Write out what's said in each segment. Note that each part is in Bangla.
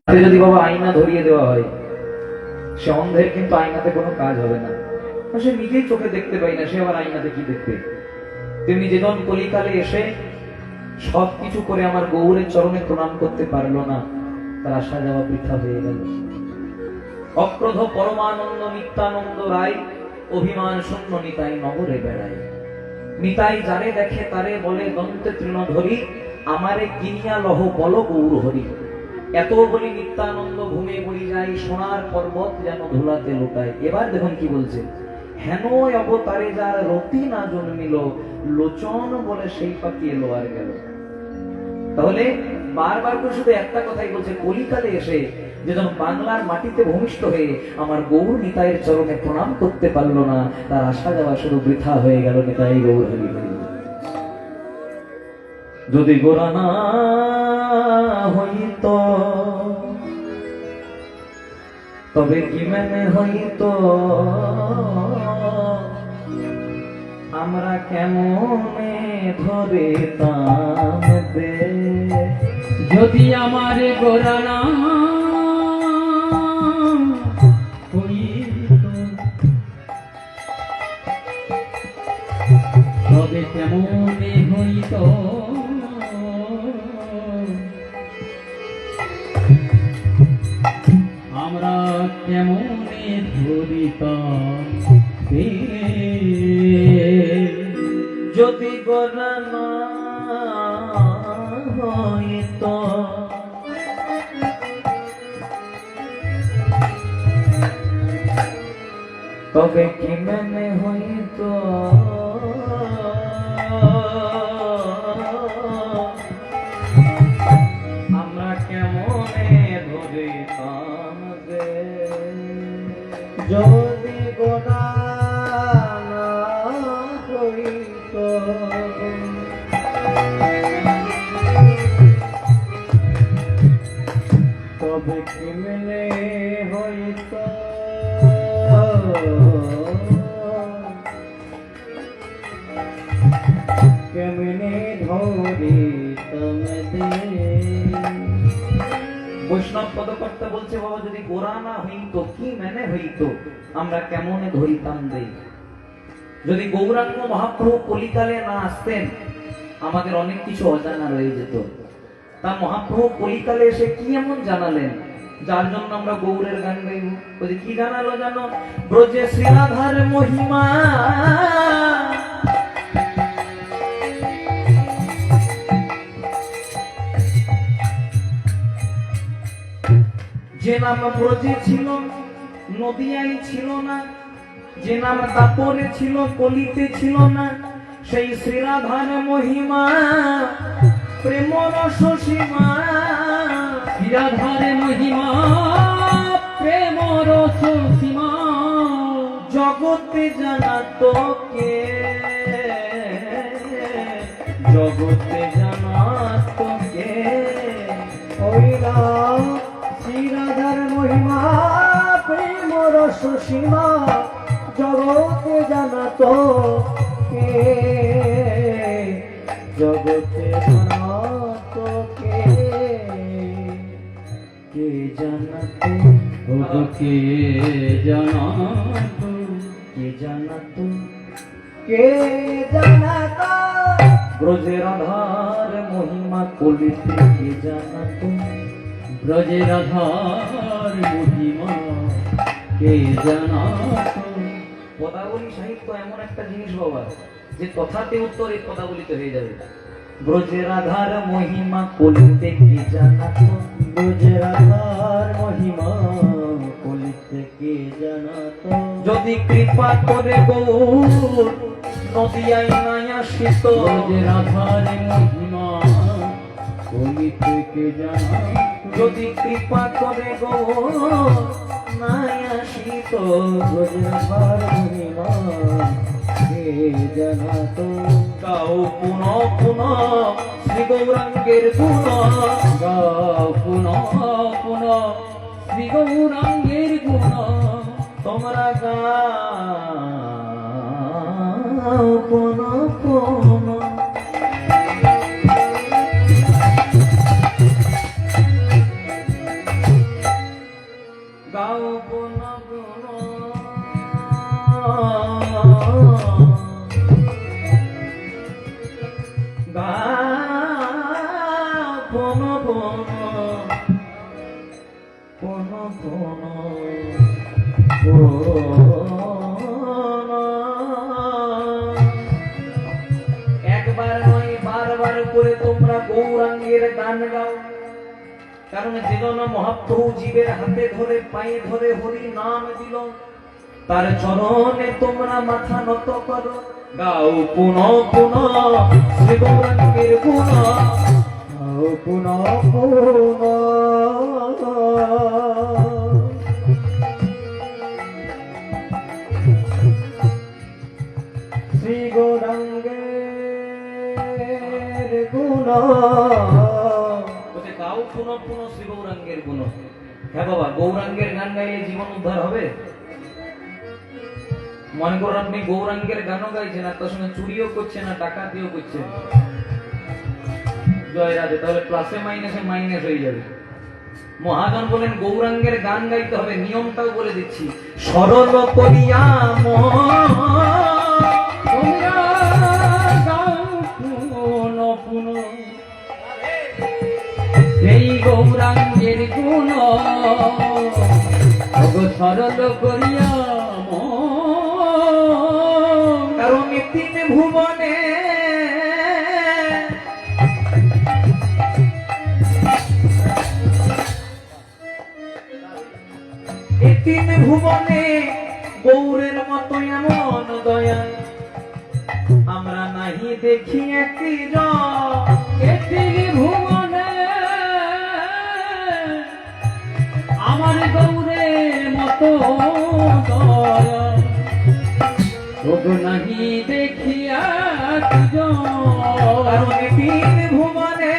যদি বাবা আয়না ধরিয়ে দেওয়া হয়, সে অন্ধের কিন্তু আয়নাতে কোনো কাজ হবে না, সে নিজেই চোখে দেখতে পাই না, সে আবার আয়নাতে কি দেখবে। তেমনি যেজন কলিকালে এসে সবকিছু করে আমার গৌরের চরণে প্রণাম করতে পারলো না, তার আসা যাওয়া বৃথা হয়ে গেল। অক্রোধ পরমানন্দ নিত্যানন্দ রায় অভিমান শূন্য নিতাই নগরে বেড়ায়। নিতাই যারে দেখে তারে বলে দন্তে তৃণধরি, আমারে কিনিয়া লহ বল গৌর হরি। এত বলি নিত্যানন্দ ঘুমে পড়ি যায়, সোনার পর্বত যেন ধুলাতে লোটায়। এবার দেখুন কি বলছে, হেন অবতারে যার রতি না জন্মিল, লোচন বলে সেই পাখি এলো আর গেল। তাহলে বারবার করে শুধু একটা কথাই বলছে, কলিকালে এসে যেজন বাংলার মাটিতে ভূমিষ্ঠ হয়ে আমার গৌর নিতাইয়ের চরণে প্রণাম করতে পারলো না, তার আসা যাওয়া শুধু বৃথা হয়ে গেল। নিতাই গৌর হরি হরি। যদি গোরা না হইত তবে কি মানে হইত, আমরা কেমনে ধরে তাম দে। যদি আমার গোরা না হইত তবে কেমনে হইত, আমরা কেমনে ধরিতাম। যদি গোরা না হইত তবে কি মানে হইত, আমরা কেমনে ধরিতাম রে। যদি গোরা না হইত তবে কেমনে হইত, কেমনে ধরিতাম দে। বৈষ্ণব পদকর্তা বলছে, বাবা যদি গোরা না হইত কি মানে হইত, আমরা কেমনে ধরিতাম দে। যদি গৌরাঙ্গ মহাপ্রভু কলিকালে না আসতেন, আমাদের অনেক কিছু অজানা রয়ে যেত। তা মহাপ্রভু কলিকালে এসে কি এমন জানালেন যার জন্য আমরা গৌরের গান গাইব? বলছে কি জানালো জানো? ব্রজে শ্রীরাধার মহিমা, যে নাম ব্রজে ছিল নদিয়ায় ছিল না, যে নাম দাপরে ছিল কলিতে ছিল না, সেই শ্রীরাধার মহিমা প্রেম রস সীমা। শ্রীরাধার মহিমা প্রেম রস সীমা, জগতে জানাতো কে, জগতে জানাতো কে। ওইরা শ্রীরাধার মহিমা প্রেম রস সীমা, জগতে জানাতো কে, জগতে জানাতো কে, কে জানাতো, কে জানাতো, কে জানাতো, কে জানাতো। ব্রজের রাধার মহিমা কলিতে কে জানাতো, ব্রজে রাধার মহিমা কে জানাতো। পদাবলী সাহিত্য এমন একটা জিনিস বাবা, যে কথাতে উত্তর এই পদাবলিতে হয়ে যাবে। ব্রজে রাধার মহিমা কলিতে কে জানাতো, ব্রজে রাধার মহিমা কলিতে কে জানাতো। যদি কৃপা করে গৌর নদিয়ায় নাই আসিত, ব্রজে রাধার মহিমা কলিতে কে জানাতো। যদি কৃপা করে গৌর নাই আসিত, ব্রজে রাধার মহিমা কে জানাতো। গাও পুনঃ পুনঃ শ্রী গৌরাঙ্গের গুণ, গাও পুনঃ পুনঃ শ্রী গৌরাঙ্গের গুণ। তোমরা গাও পুনঃ পুনঃ। কারণ যেজন মহাপ্রভু জীবের হাতে ধরে পায়ে ধরে হরি নাম দিল, তার চরণে তোমরা মাথা নত করো, গাও পুনঃ পুনঃ শ্রী গৌরাঙ্গের গুণ। পুনঃ পুনঃ শ্রী গৌরাঙ্গের গুণ। বলছে গাও পুনঃ পুনঃ শ্রী গৌরাঙ্গের গুণ। হ্যাঁ বাবা, গৌরাঙ্গের গান গাইলে জীবন উদ্ধার হবে? মনে করুন আপনি গৌরাঙ্গের গানও গাইছেন আর তার সঙ্গে চুরিও করছেন না ডাকাতিও করছেন, জয় রাধে, তাহলে প্লাসে মাইনাসে মাইনাস হয়ে যাবে। মহাজন বলেন গৌরাঙ্গের গান গাইতে হবে, নিয়মটাও বলে দিচ্ছি। সরল করিয়া তোমরা গাও পুনঃ পুনঃ সেই গৌরাঙ্গের গুণ, ওগো সরল করিয়া কারণ তিন ভুবনে তিন ভুবনে গৌরের মতো এমন দয়া আমরা নাহি দেখি একটি ভুবনে আমার গৌরের মতো দয়া ওগো নাহি দেখিয়া কারণ তিন ভুবনে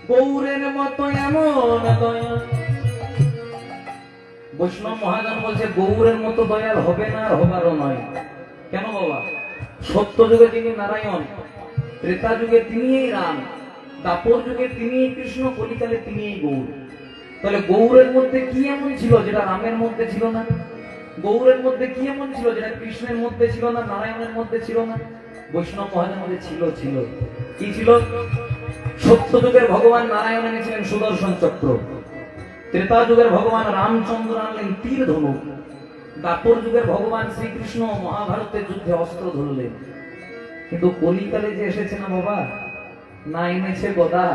গৌরের মতো এমন দয়া। বৈষ্ণব মহাজন বলছে গৌরের মতো দয়াল হবে না আর হবারও নয়। কেন বাবা? সত্য যুগে তিনি নারায়ণ, ত্রেতা যুগে তিনিই রাম, দাপর যুগে তিনিই কৃষ্ণ, কলিকালে তিনিই গৌর। তাহলে গৌরের মধ্যে কি এমন ছিল যেটা রামের মধ্যে ছিল না? গৌরের মধ্যে কি এমন ছিল যেটা কৃষ্ণের মধ্যে ছিল না, নারায়ণের মধ্যে ছিল না? বৈষ্ণব মহাজনের মধ্যে ছিল। ছিল কি ছিল? সত্য যুগের ভগবান নারায়ণ এনেছিলেন সুদর্শন চক্র, ত্রেতা যুগের ভগবান রামচন্দ্র আনলেন তীর ধনুক, দাপর যুগের ভগবান শ্রীকৃষ্ণ মহাভারতের যুদ্ধে অস্ত্র ধরলেন। কিন্তু কলিকালে যে এসেছে না বাবা, না এনেছে গদা,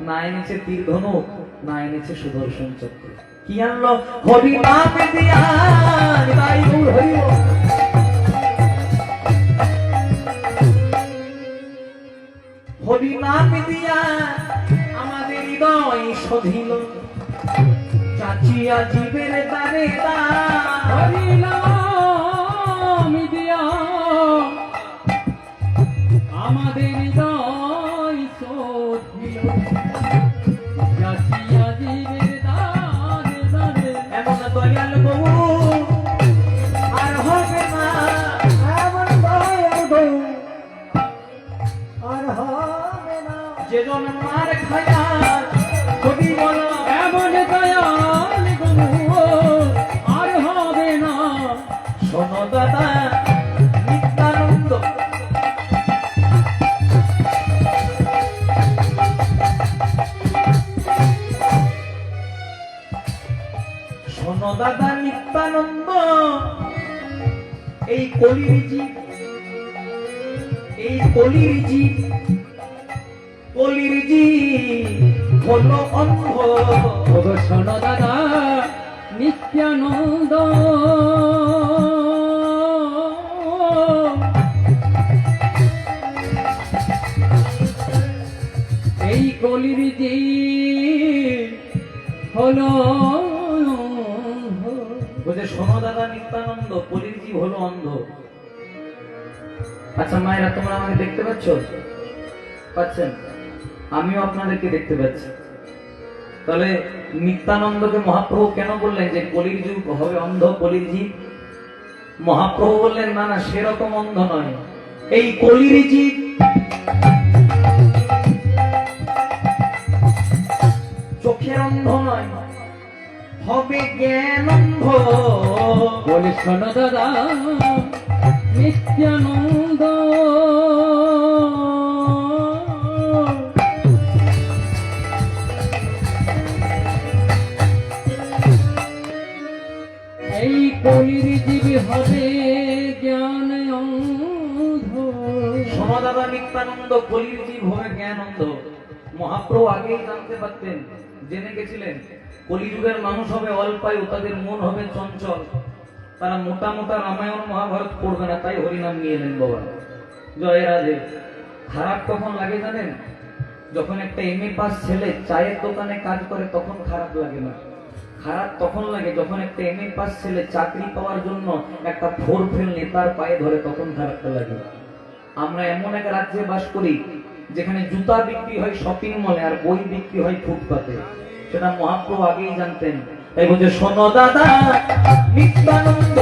না এনেছে তীর ধনুক, না এনেছে সুদর্শন চক্র। কি আনলো? হরি নাম দিয়া তাই গৌর হরি বল। হরি নাম দিয়া আমাদের হৃদয় সধিল, চাচিয়া জীবের দ্বারে হরি নাম দিয়া আমাদের হৃদয় সধিল, চাচিয়া জীবের দ্বারে দ্বারে এমন দয়াল বউ আর হবে না, এমন দয়াল গো আর হবে না। যেজন মার খায়া কবি বল এমন দয়াল গো আর হবে না। শোনো দাদা নিত্যানন্দ, শোনো দাদা নিত্যানন্দ, এই কলির জীব, এই কলির জীব, কলির জীব হলো অন্ধ। ওগো শোনো দাদা নিত্যানন্দ, এই কলির জীব হলো বলছে শোনো দাদা নিত্যানন্দ, কলির জীব হলো অন্ধ। আচ্ছা মায়েরা, তোমরা আমাকে দেখতে পাচ্ছ? পাচ্ছেন? আমিও আপনাদেরকে দেখতে পাচ্ছি। তাহলে নিত্যানন্দকে মহাপ্রভু কেন বললেন যে কলির যুগ হবে অন্ধ, কলির জীব? মহাপ্রভু বললেন না না, সেরকম অন্ধ নয়, এই কলির জীব চোখের অন্ধ নয়, হবে জ্ঞান অন্ধ। বলে শোনো দাদা নিত্যানন্দ, এই কলির জীবী হবে জ্ঞান অন্ধ। শোনো দাদা নিত্যানন্দ, কলির জীব হবে জ্ঞানন্দ। মহাপ্রভু আগেই জানতে পারতেন, জেনে গেছিলেন কলিযুগের মানুষ হবে অল্পায়ু, তাদের মন হবে চঞ্চল, তারা মোটা মোটা রামায়ণ মহাভারত পড়বে না, তাই হরিনাম নিয়ে এলেন বাবা। জয় রাধে। খারাপ কখন লাগে জানেন? যখন একটা এমএ পাস ছেলে চায়ের দোকানে কাজ করে তখন খারাপ লাগে না। খারাপ তখন লাগে যখন একটা এমএ পাস ছেলে চাকরি পাওয়ার জন্য একটা 4 ফেল নেতার পায়ে ধরে, তখন খারাপটা লাগে। আমরা এমন এক রাজ্যে বাস করি যেখানে জুতা বিক্রি হয় শপিং মলে আর বই বিক্রি হয় ফুটপাতে। সেটা মহাপ্রভু আগেই জানতেন, তাই বলছে শোনো দাদা নিত্যানন্দ,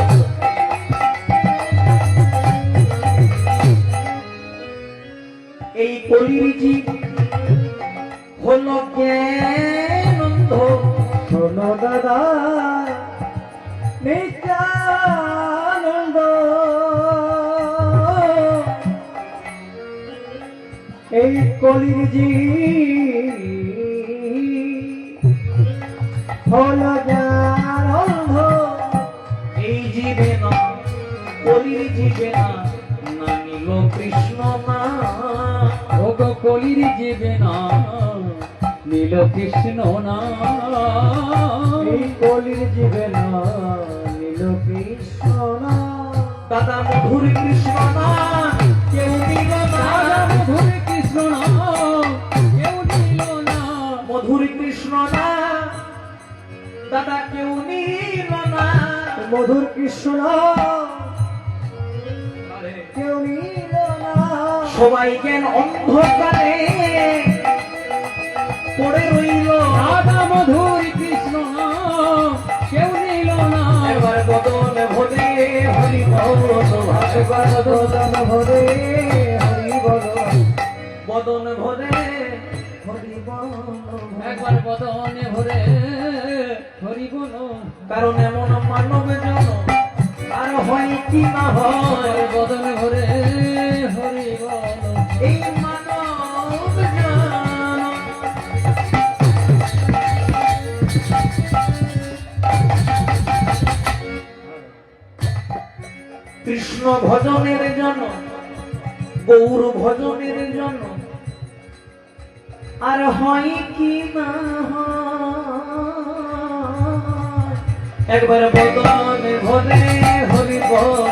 এই কলির জীব হলো জ্ঞানন্দ। শোনো দাদা নিত্যানন্দ, এই কলির জীব হল জ্ঞানন্ধ। এই জীবে না, কলির জীবে না, না নিল কৃষ্ণ না। ও গো কলির জীবে না, নীল কৃষ্ণ না। এই কলির জীবে না, নীল কৃষ্ণ না। দাদা মধুর কৃষ্ণ না, কেউ নিল না। মধুর কৃষ্ণ না, কেউ নিল না। মধুর কৃষ্ণ না, দাদা কেউ নিল না। মধুর কৃষ্ণ কেউ নিল না। সবাই জ্ঞান অন্ধকারে পড়ে রইল। রাধা মধুর কৃষ্ণ না, কেউ নিল না। এবার বদন ভোদে হরি বল, একবার বদন ভরে হরি বল, বদন ভোদে হরি বল। একবার বদনে ভরে হরি বলো। কারণ এমন মানব জন আর হয় কি না হয়, বদনে ভরে হরি বলো। এই মানব জন। কৃষ্ণ ভজনের জন্য, গৌর ভজনের জন্য আর হয় কি না হয়, একবার বদন ভরে হরি বল,